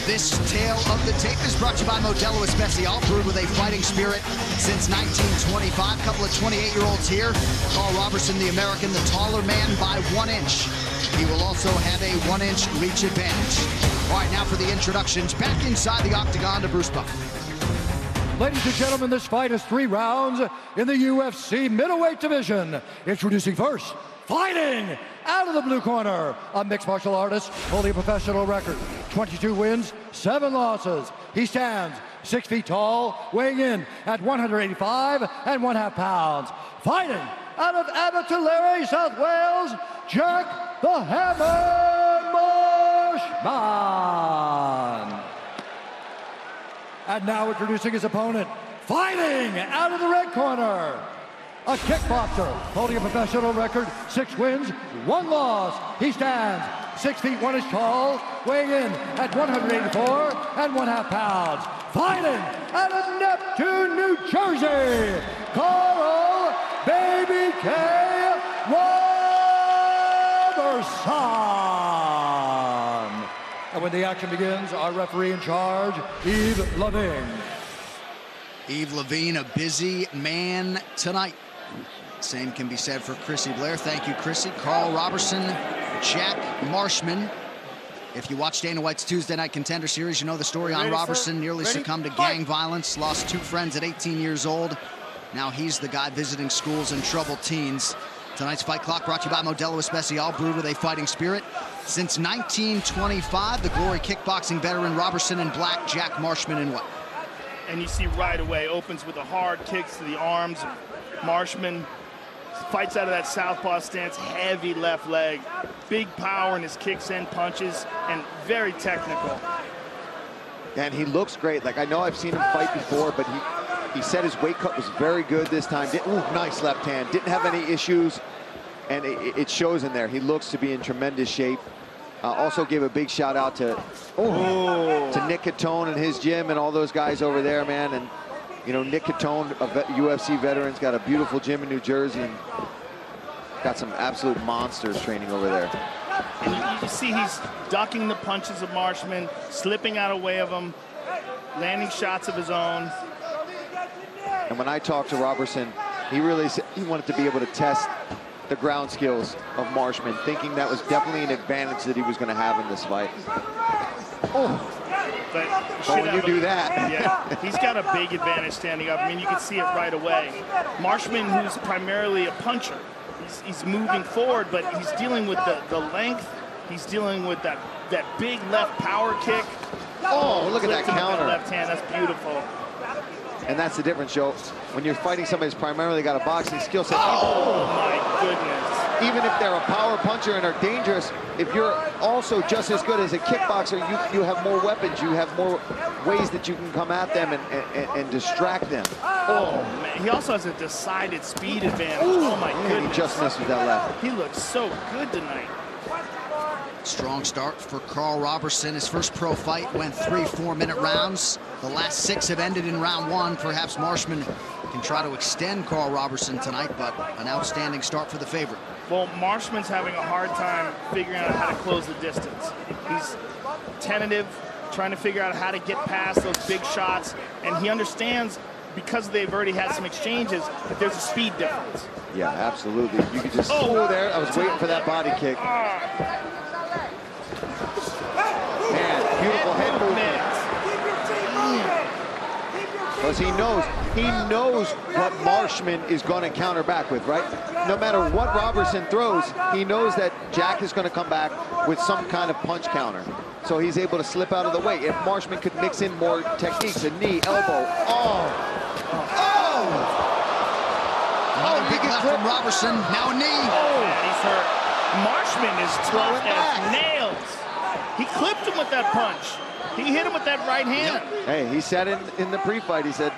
This tale of the tape is brought to you by Modelo Especial, brewed with a fighting spirit since 1925. Couple of 28-year-olds here. Karl Roberson, the American, the taller man by 1 inch. He will also have a 1-inch reach advantage. All right, now for the introductions. Back inside the octagon to Bruce Buck. Ladies and gentlemen, this fight is 3 rounds in the UFC middleweight division. Introducing first, fighting out of the blue corner, a mixed martial artist holding a professional record, 22 wins, 7 losses. He stands 6 feet tall, weighing in at 185 1/2 pounds. Fighting out of Abertillery, South Wales, Jack the Hammer Marshman. And now introducing his opponent, fighting out of the red corner, a kickboxer holding a professional record, 6 wins, 1 loss. He stands 6 feet 1 inch tall, weighing in at 184 1/2 pounds. Fighting out of Neptune, New Jersey, Karl Baby K. Roberson. And when the action begins, our referee in charge, Yves Levine. Yves Levine, a busy man tonight. Same can be said for Chrissy Blair. Thank you, Chrissy. Karl Roberson, Jack Marshman. If you watch Dana White's Tuesday Night Contender Series, you know the story on Roberson. Nearly succumbed to gang violence, lost 2 friends at 18 years old. Now he's the guy visiting schools and troubled teens. Tonight's Fight Clock brought to you by Modelo Especial, brewed with a fighting spirit. Since 1925, the Glory kickboxing veteran Roberson in black, Jack Marshman in white. And you see right away, opens with a hard kicks to the arms. Marshman fights out of that southpaw stance, heavy left leg, big power in his kicks and punches, and very technical. And he looks great. Like, I know I've seen him fight before, but he said his weight cut was very good this time. Ooh, nice left hand. Didn't have any issues, and it shows in there. He looks to be in tremendous shape. Also gave a big shout out to Nick Catone and his gym and all those guys over there, man. And you know, Nick Catone, a UFC veteran's got a beautiful gym in New Jersey and got some absolute monsters training over there. And you see he's ducking the punches of Marshman, slipping out of way of him, landing shots of his own. And when I talked to Roberson, he really said he wanted to be able to test the ground skills of Marshman, thinking that was definitely an advantage that he was going to have in this fight. But when you do that. Yeah, he's got a big advantage standing up. I mean, you can see it right away. Marshman, who's primarily a puncher, he's moving forward, but he's dealing with the length. He's dealing with that big left power kick. Oh, look at that counter. Left hand, that's beautiful. And that's the difference, Joe. When you're fighting somebody who's primarily got a boxing skill set. Oh, my goodness. Even if they're a power puncher and are dangerous, if you're also just as good as a kickboxer, you have more weapons. You have more ways that you can come at them and distract them. Oh, man. He also has a decided speed advantage. Oh, my goodness. He just missed with that left. He looks so good tonight. Strong start for Karl Roberson. His first pro fight went 3 4-minute rounds. The last 6 have ended in round 1. Perhaps Marshman can try to extend Karl Roberson tonight, but an outstanding start for the favorite. Well, Marshman's having a hard time figuring out how to close the distance. He's tentative, trying to figure out how to get past those big shots, and he understands, because they've already had some exchanges, that there's a speed difference. Yeah, absolutely. You could just, there, I was waiting for that body kick. Man, beautiful head movement. Because he knows what Marshman is going to counter back with, right? No matter what Roberson throws, he knows that Jack is going to come back with some kind of punch counter. So he's able to slip out of the way. If Marshman could mix in more techniques, a knee, elbow, Big left from Roberson, now a knee. Oh, he's hurt. Marshman is tough as nails. He clipped him with that punch. He hit him with that right hand. Yep. Hey, he said in the pre-fight, he said,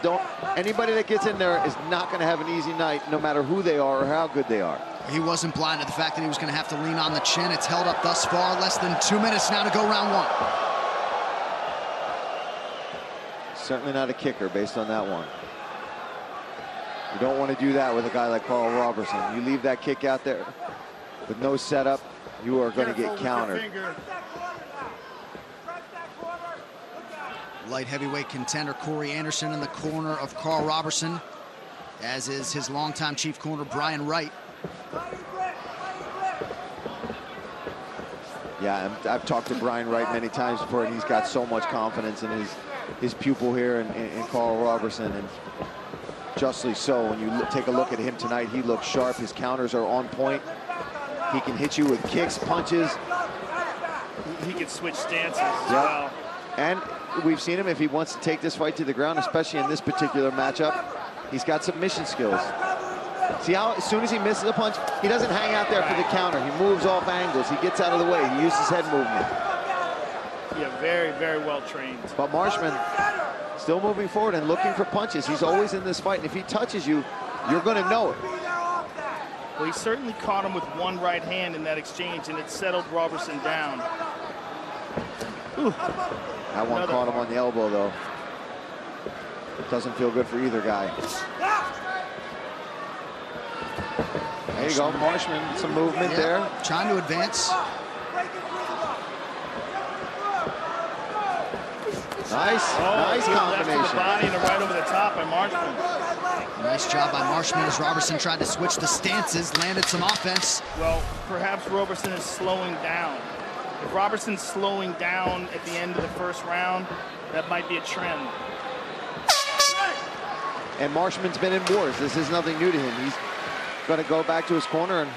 anybody that gets in there is not going to have an easy night, no matter who they are or how good they are. He wasn't blind to the fact that he was going to have to lean on the chin. It's held up thus far. Less than 2 minutes now to go round 1. Certainly not a kicker based on that one. You don't want to do that with a guy like Karl Roberson. You leave that kick out there with no setup, you are going to get countered. Light heavyweight contender Corey Anderson in the corner of Karl Roberson, as is his longtime chief corner Brian Wright. Yeah, I've talked to Brian Wright many times before, and he's got so much confidence in his pupil here in Karl Roberson, and justly so. When you take a look at him tonight, he looks sharp. His counters are on point. He can hit you with kicks, punches. He can switch stances as well. And we've seen him, if he wants to take this fight to the ground, especially in this particular matchup, he's got submission skills. See how as soon as he misses a punch, he doesn't hang out there for the counter. He moves off angles. He gets out of the way. He uses head movement. Yeah, very, very well trained. But Marshman still moving forward and looking for punches. He's always in this fight, and if he touches you, you're going to know it. Well, he certainly caught him with one right hand in that exchange, and it settled Roberson down. Ooh. That one caught him on the elbow, though. Doesn't feel good for either guy. There you go, Marshman, some movement there. Trying to advance. Nice, nice combination. Left to the body and a right over the top by Marshman. Nice job by Marshman as Roberson tried to switch the stances, landed some offense. Well, perhaps Roberson is slowing down. If Roberson's slowing down at the end of the first round, that might be a trend. And Marshman's been in wars. This is nothing new to him. He's going to go back to his corner. And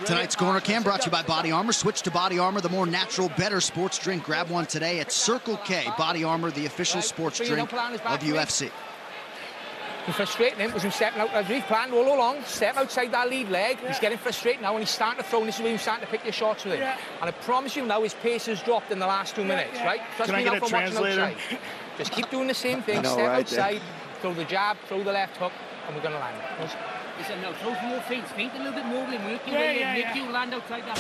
tonight's Corner Cam brought to you by Body Armor. Switch to Body Armor, the more natural, better sports drink. Grab one today at Circle K. Body Armor, the official sports drink of UFC. He's frustrating him because he's stepping out. As we've planned all along, step outside that lead leg. He's getting frustrated now, and he's starting to throw. And this is where he's starting to pick your shots with him. And I promise you now, his pace has dropped in the last 2 minutes, right? Trust me now from watching outside. Just keep doing the same thing. Step outside, throw the jab, throw the left hook, and we're going to land it. Listen, no, throw some more feet. Feet a little bit more than work your way in. Make you land outside that.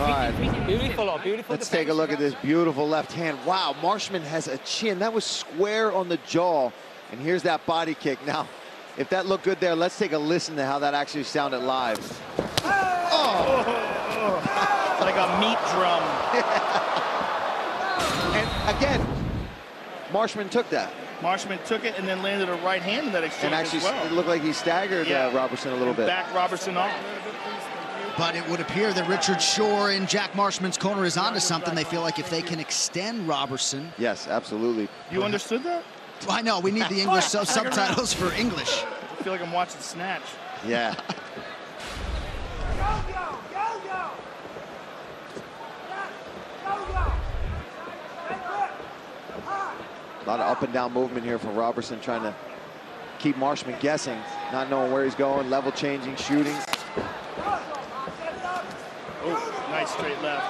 All right. Beautiful, beautiful. Let's take a look at this beautiful left hand. Wow, Marshman has a chin. That was square on the jaw. And here's that body kick. Now, if that looked good there, let's take a listen to how that actually sounded live. Oh! Like a meat drum. And again, Marshman took that. Marshman took it and then landed a right hand in that exchange and actually, as well. It looked like he staggered Roberson a little bit. Backed Roberson off. But it would appear that Richard Shore in Jack Marshman's corner is onto something. They feel like if they can extend Roberson. Yes, absolutely. You understood that? Well, I know. We need the English subtitles for English. I feel like I'm watching Snatch. Yeah. A lot of up and down movement here from Roberson, trying to keep Marshman guessing, not knowing where he's going, level changing, shooting. Oh, nice straight left.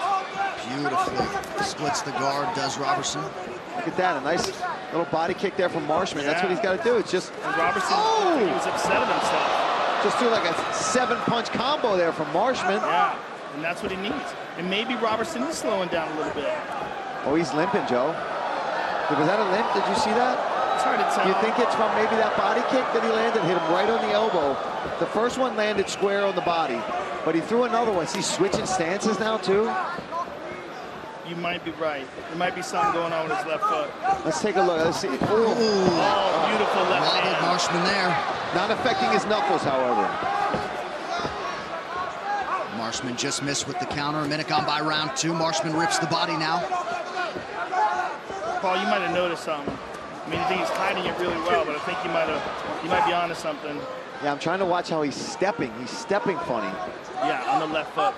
Beautifully splits the guard, does Roberson. Look at that, a nice little body kick there from Marshman. That's what he's got to do. It's just, and Roberson, he was upset at himself. Just threw like a 7-punch combo there from Marshman. Yeah, and that's what he needs. And maybe Roberson is slowing down a little bit. Oh, he's limping, Joe. Was that a limp? Did you see that? It's hard to tell. You think it's from maybe that body kick that he landed, hit him right on the elbow. The first one landed square on the body, but he threw another one. He's switching stances now, too. You might be right. There might be something going on with his left foot. Let's take a look. Let's see. Oh, beautiful left hand. Marshman there. Not affecting his knuckles, however. Marshman just missed with the counter. A minute gone by round 2. Marshman rips the body now. Paul, you might have noticed something. I mean, I think he's hiding it really well, but I think you might be onto something. Yeah, I'm trying to watch how he's stepping. He's stepping funny. Yeah, on the left foot.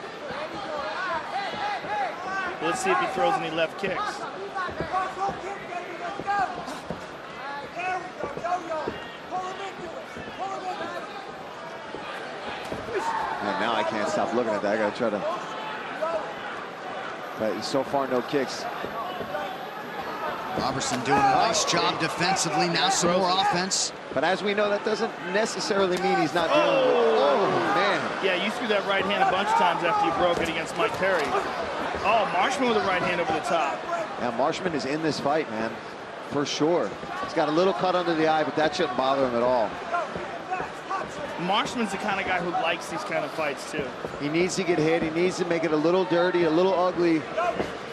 Let's see if he throws any left kicks. And now I can't stop looking at that. I gotta try to. But so far, no kicks. Roberson doing a nice job defensively. Now some more offense. But as we know, that doesn't necessarily mean he's not dealing with. Oh, man. Yeah, you threw that right hand a bunch of times after you broke it against Mike Perry. Oh, Marshman with a right hand over the top. Yeah, Marshman is in this fight, man, for sure. He's got a little cut under the eye, but that shouldn't bother him at all. Marshman's the kind of guy who likes these kind of fights, too. He needs to get hit. He needs to make it a little dirty, a little ugly.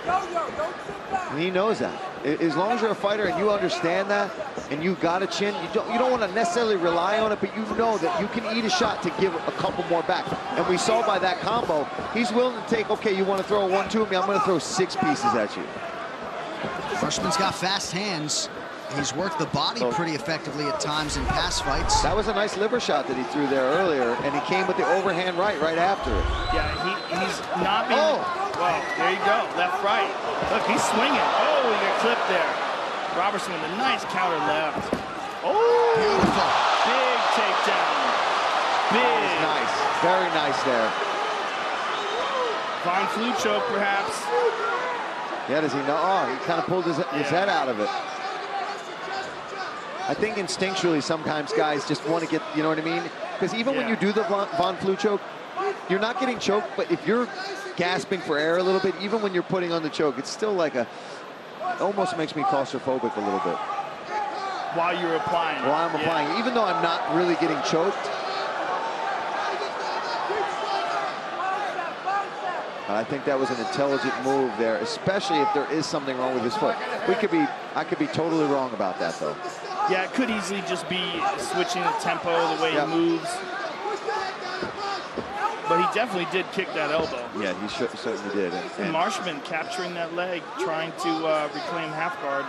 And he knows that. As long as you're a fighter and you understand that, and you got a chin, you don't want to necessarily rely on it, but you know that you can eat a shot to give a couple more back. And we saw by that combo, he's willing to take, okay, you want to throw a 1-2 at me, I'm going to throw 6 pieces at you. Marshman's got fast hands. He's worked the body pretty effectively at times in past fights. That was a nice liver shot that he threw there earlier, and he came with the overhand right after it. Yeah, he's not being... Oh! Well, there you go, left, right. Look, he's swinging. Oh, he got clipped there. Roberson with a nice counter left. Oh! Beautiful. Big takedown. Big. That was nice. Very nice there. Von Flue choke, perhaps. Yeah, does he know? Oh, he kind of pulled his head out of it. I think instinctually sometimes guys just want to get, you know what I mean? Because even when you do the Von Flue choke, you're not getting choked, but if you're gasping for air a little bit, even when you're putting on the choke, it's still like it almost makes me claustrophobic a little bit. While you're applying. While I'm applying, even though I'm not really getting choked. I think that was an intelligent move there, especially if there is something wrong with his foot. I could be totally wrong about that, though. Yeah, it could easily just be switching the tempo, the way he moves. But he definitely did kick that elbow. Yeah, he certainly did. And Marshman capturing that leg, trying to reclaim half guard.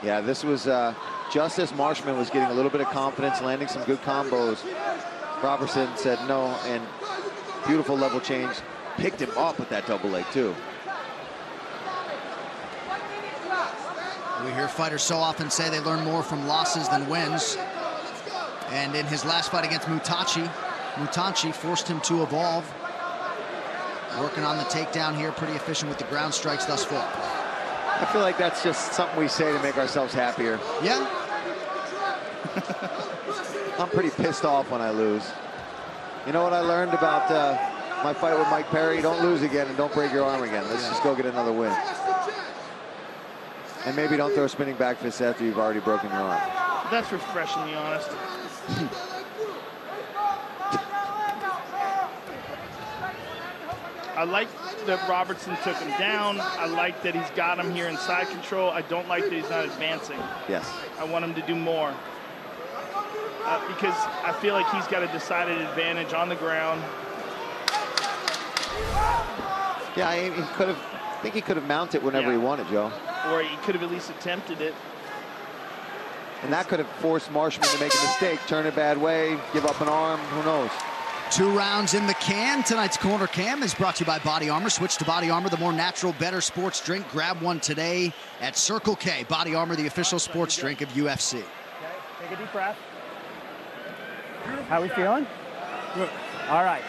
Yeah, this was just as Marshman was getting a little bit of confidence, landing some good combos. Roberson said no, and beautiful level change. Picked him up with that double leg, too. We hear fighters so often say they learn more from losses than wins. And in his last fight against Mutanchi forced him to evolve. Working on the takedown here, pretty efficient with the ground strikes thus far. I feel like that's just something we say to make ourselves happier. Yeah. I'm pretty pissed off when I lose. You know what I learned about my fight with Mike Perry? Don't lose again and don't break your arm again. Let's just go get another win. And maybe don't throw spinning back fists after you've already broken your arm. That's refreshingly honest. I like that Robertson took him down. I like that he's got him here in side control. I don't like that he's not advancing. Yes. I want him to do more. Because I feel like he's got a decided advantage on the ground. Yeah, I think he could have mounted whenever he wanted, Joe. Or he could have at least attempted it. And that could have forced Marshman to make a mistake, turn a bad way, give up an arm, who knows. 2 rounds in the can. Tonight's Corner Cam is brought to you by Body Armor. Switch to Body Armor, the more natural, better sports drink. Grab one today at Circle K. Body Armor, the official sports drink of UFC. Okay, take a deep breath. How we feeling? Good. All right.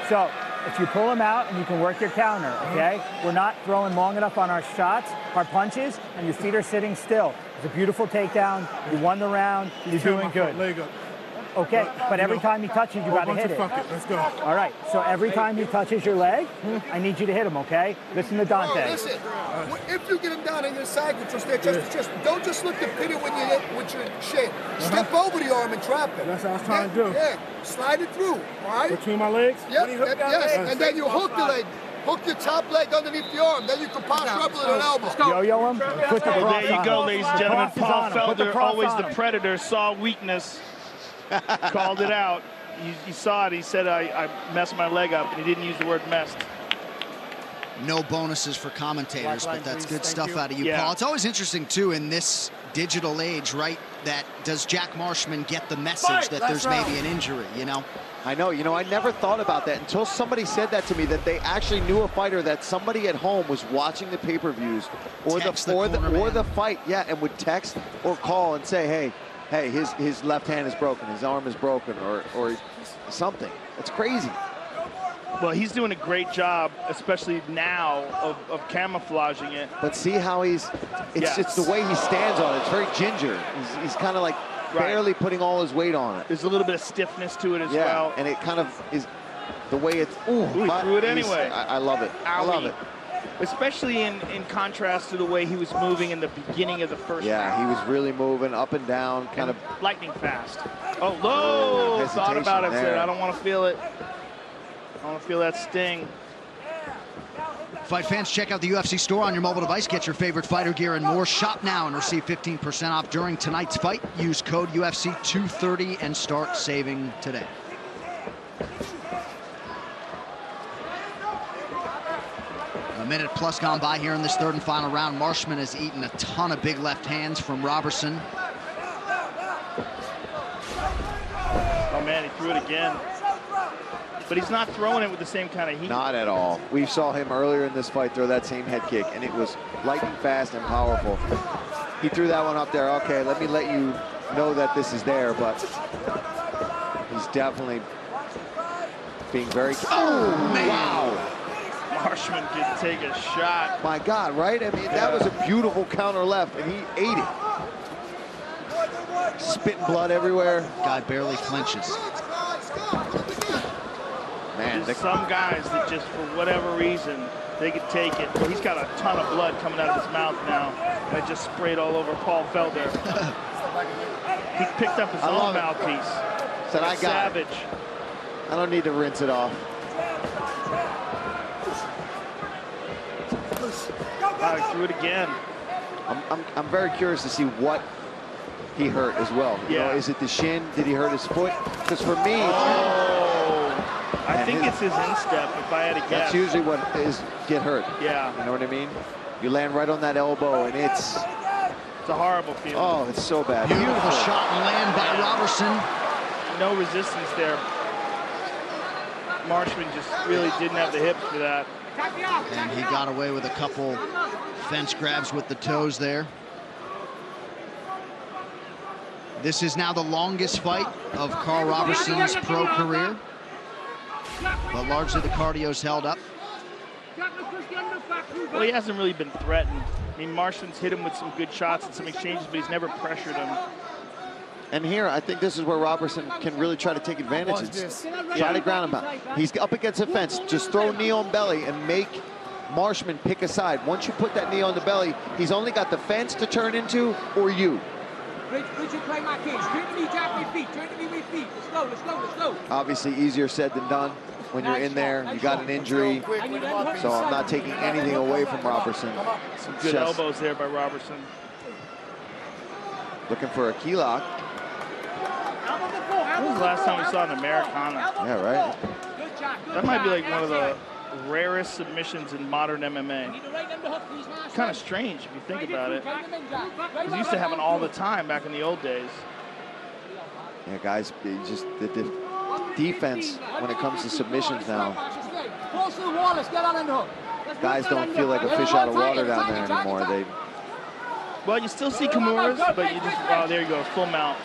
So if you pull him out and you can work your counter, okay? We're not throwing long enough on our shots, our punches, and your feet are sitting still. It's a beautiful takedown. You won the round. You're doing good. Okay, but every time he touches, you got to hit it. Let's go. All right, so every time he touches your leg, I need you to hit him, okay? Listen to Dante. Listen, if you get him down in your side control, stay just don't just look to pin it when you hit with your shin. Step over the arm and trap it. That's what I was trying to do. Yeah, slide it through, all right? Between my legs? Yep, yes, and then you hook the leg. Hook your top leg underneath the arm. Then you can pop treble it an elbow. Yo-yo him. Put the Well, there you go, ladies and gentlemen. Paul Felder, always the him. predator, saw weakness. Called it out. You saw it. He said, I messed my leg up, and he didn't use the word messed. No bonuses for commentators, but that's good stuff out of you, Yeah. Paul. It's always interesting, too, in this digital age, right, that does Jack Marshman get the message that there's maybe an injury, you know? I know, I never thought about that until somebody said that to me, that they actually knew a fighter that somebody at home was watching the pay-per-views or the fight, and would text or call and say, hey, his left hand is broken, his arm is broken, or something. It's crazy. Well, he's doing a great job, especially now, of camouflaging it. But see how it's the way he stands on it. It's very ginger. He's kind of like barely putting all his weight on it. There's a little bit of stiffness to it as well. And it kind of is the way it's, he threw it anyway. I love it. I love it. Especially in contrast to the way he was moving in the beginning of the first round. Yeah, he was really moving up and down, kind of lightning fast. Oh, low! Thought about it, said, I don't want to feel it. I don't want to feel that sting. Fight fans, check out the UFC store on your mobile device. Get your favorite fighter gear and more. Shop now and receive 15% off during tonight's fight. Use code UFC230 and start saving today. A minute plus gone by here in this third and final round. Marshman has eaten a ton of big left hands from Roberson. Oh man, he threw it again. But he's not throwing it with the same kind of heat. Not at all. We saw him earlier in this fight throw that same head kick, and it was lightning fast and powerful. He threw that one up there. Okay, let me let you know that this is there, but he's definitely being very... Oh, man. Wow. Marshman can take a shot. My God, right? I mean, that was a beautiful counter left, and he ate it. Spitting blood everywhere. Guy barely flinches. Man, there's some guys that just, for whatever reason, they could take it. Well, he's got a ton of blood coming out of his mouth now. And it just sprayed all over Paul Felder. He picked up his own mouthpiece. Said, I got savage. I don't need to rinse it off. Wow, he threw it again. I'm very curious to see what he hurt as well. You know, is it the shin? Did he hurt his foot? Because for me, I think it's his instep, if I had to guess. That's usually what is get hurt. Yeah. You know what I mean? You land right on that elbow, and it's a horrible feeling. Oh, it's so bad. Beautiful shot and land by Roberson. No resistance there. Marshman just really didn't have the hips for that. And he got away with a couple fence grabs with the toes there. This is now the longest fight of Karl Roberson's pro career. But largely the cardio's held up. Well, he hasn't really been threatened. I mean, Marshman's hit him with some good shots and some exchanges, but he's never pressured him. And here, I think this is where Roberson can really try to take advantage. Try to ground him out. He's up against the fence. Just throw knee on belly and make Marshman pick a side. Once you put that knee on the belly, he's only got the fence to turn into or you. Obviously, easier said than done. When you're in there, you got an injury. So I'm not taking anything away from Roberson. Some good elbows there by Roberson. Looking for a key lock. When was the last time we saw an Americana? Yeah, right. That might be like one of the rarest submissions in modern MMA. It's kind of strange if you think about it. We used to have it all the time back in the old days. Yeah, guys, just the defense when it comes to submissions now. Guys don't feel like a fish out of water down there anymore. Well, you still see Kimuras, but you just, oh, there you go, full mount.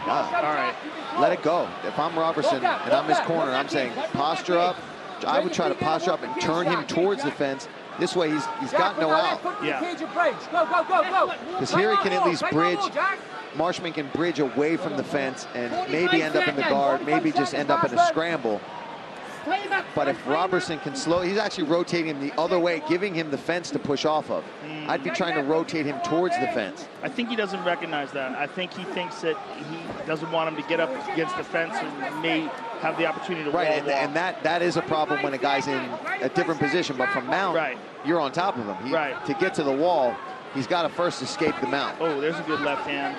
All right. Let it go. If I'm Roberson and I'm his corner, I'm saying posture up. I would try to posture up and turn him towards the fence. This way, he's got no out. Yeah. Because here he can at least bridge. Marshman can bridge away from the fence and maybe end up in the guard, maybe just end up in a scramble. But if Roberson can slow, he's actually rotating him the other way, giving him the fence to push off of. I'd be trying to rotate him towards the fence. I think he doesn't recognize that. I think he thinks that he doesn't want him to get up against the fence and may have the opportunity to wall walk. And that is a problem when a guy's in a different position. But from mount, you're on top of him. To get to the wall, he's got to first escape the mount. Oh, there's a good left hand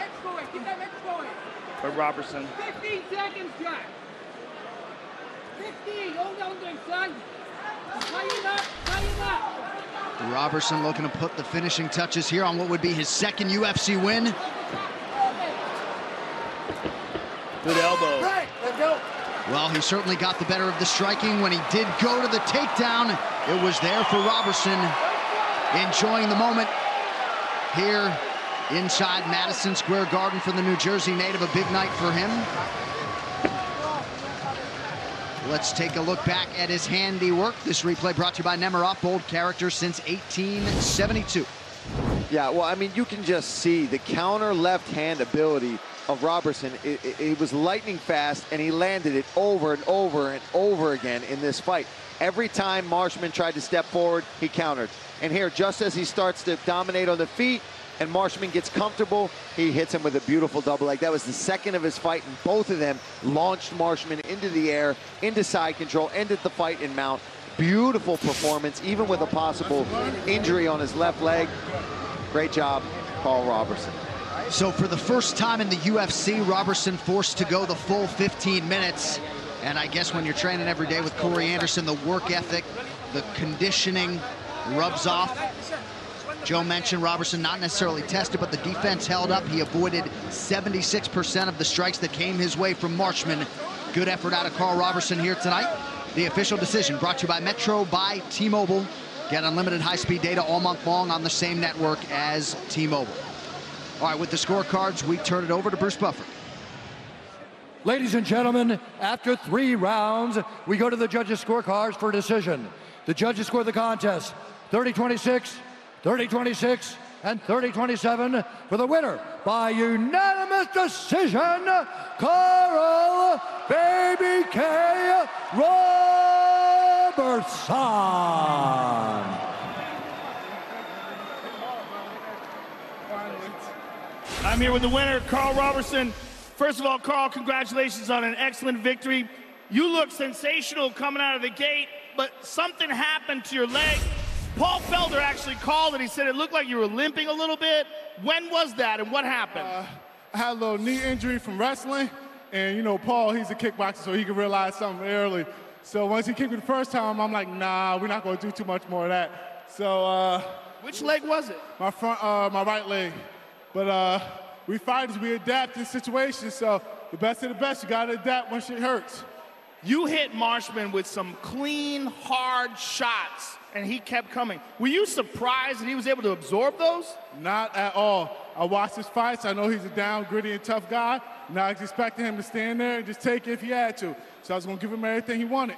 by Roberson. 15 seconds, Jack. 15, hold on there, son. Tighten up. Roberson looking to put the finishing touches here on what would be his second UFC win. Good elbow. Right, let's go. Well, he certainly got the better of the striking. When he did go to the takedown, it was there for Roberson. Enjoying the moment here inside Madison Square Garden for the New Jersey native. A big night for him. Let's take a look back at his handiwork. This replay brought to you by Nemiroff, bold character since 1872. Yeah, well, I mean, you can just see the counter left hand ability of Roberson. It was lightning fast, and he landed it over and over and over again in this fight. Every time Marshman tried to step forward, he countered. And here, just as he starts to dominate on the feet, and Marshman gets comfortable, he hits him with a beautiful double leg. That was the second of his fight, and both of them launched Marshman into the air, into side control, ended the fight in mount. beautiful performance, even with a possible injury on his left leg. Great job, Karl Roberson. So for the first time in the UFC, Roberson forced to go the full 15 minutes. And I guess when you're training every day with Corey Anderson, the work ethic, the conditioning rubs off. Joe mentioned Roberson not necessarily tested, but the defense held up. He avoided 76% of the strikes that came his way from Marshman. Good effort out of Karl Roberson here tonight. The official decision brought to you by Metro by T-Mobile. Get unlimited high-speed data all month long on the same network as T-Mobile. All right, with the scorecards, we turn it over to Bruce Buffer. Ladies and gentlemen, after 3 rounds, we go to the judges' scorecards for a decision. The judges score the contest 30-26, 30-26, and 30-27 for the winner by unanimous decision, Karl Baby K. Roberson. I'm here with the winner, Karl Roberson. First of all, Karl, congratulations on an excellent victory. You look sensational coming out of the gate, but something happened to your leg. Paul Felder actually called it. He said it looked like you were limping a little bit. When was that and what happened? I had a little knee injury from wrestling, and you know, Paul, he's a kickboxer, so he can realize something early. So once he kicked me the first time, I'm like, nah, we're not gonna do too much more of that. So, which leg was it? My right leg. But we fighters, we adapt in situations, so the best of the best, you gotta adapt when shit hurts. You hit Marshman with some clean, hard shots, and he kept coming. Were you surprised that he was able to absorb those? Not at all. I watched his fights. I know he's a down, gritty, and tough guy. And I was expecting him to stand there and just take it if he had to. So I was going to give him everything he wanted.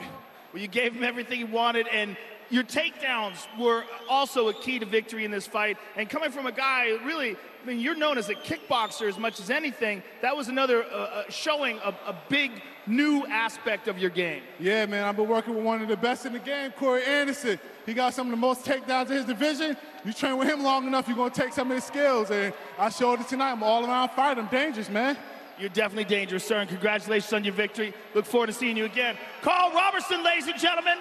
Well, you gave him everything he wanted, and your takedowns were also a key to victory in this fight. And coming from a guy, really, I mean, you're known as a kickboxer as much as anything. That was another showing of a big, new aspect of your game. Yeah, man, I've been working with one of the best in the game, Corey Anderson. He got some of the most takedowns in his division. You train with him long enough, you're going to take some of his skills. And I showed it tonight. I'm an all-around fighter. I'm dangerous, man. You're definitely dangerous, sir, and congratulations on your victory. Look forward to seeing you again. Karl Roberson, ladies and gentlemen.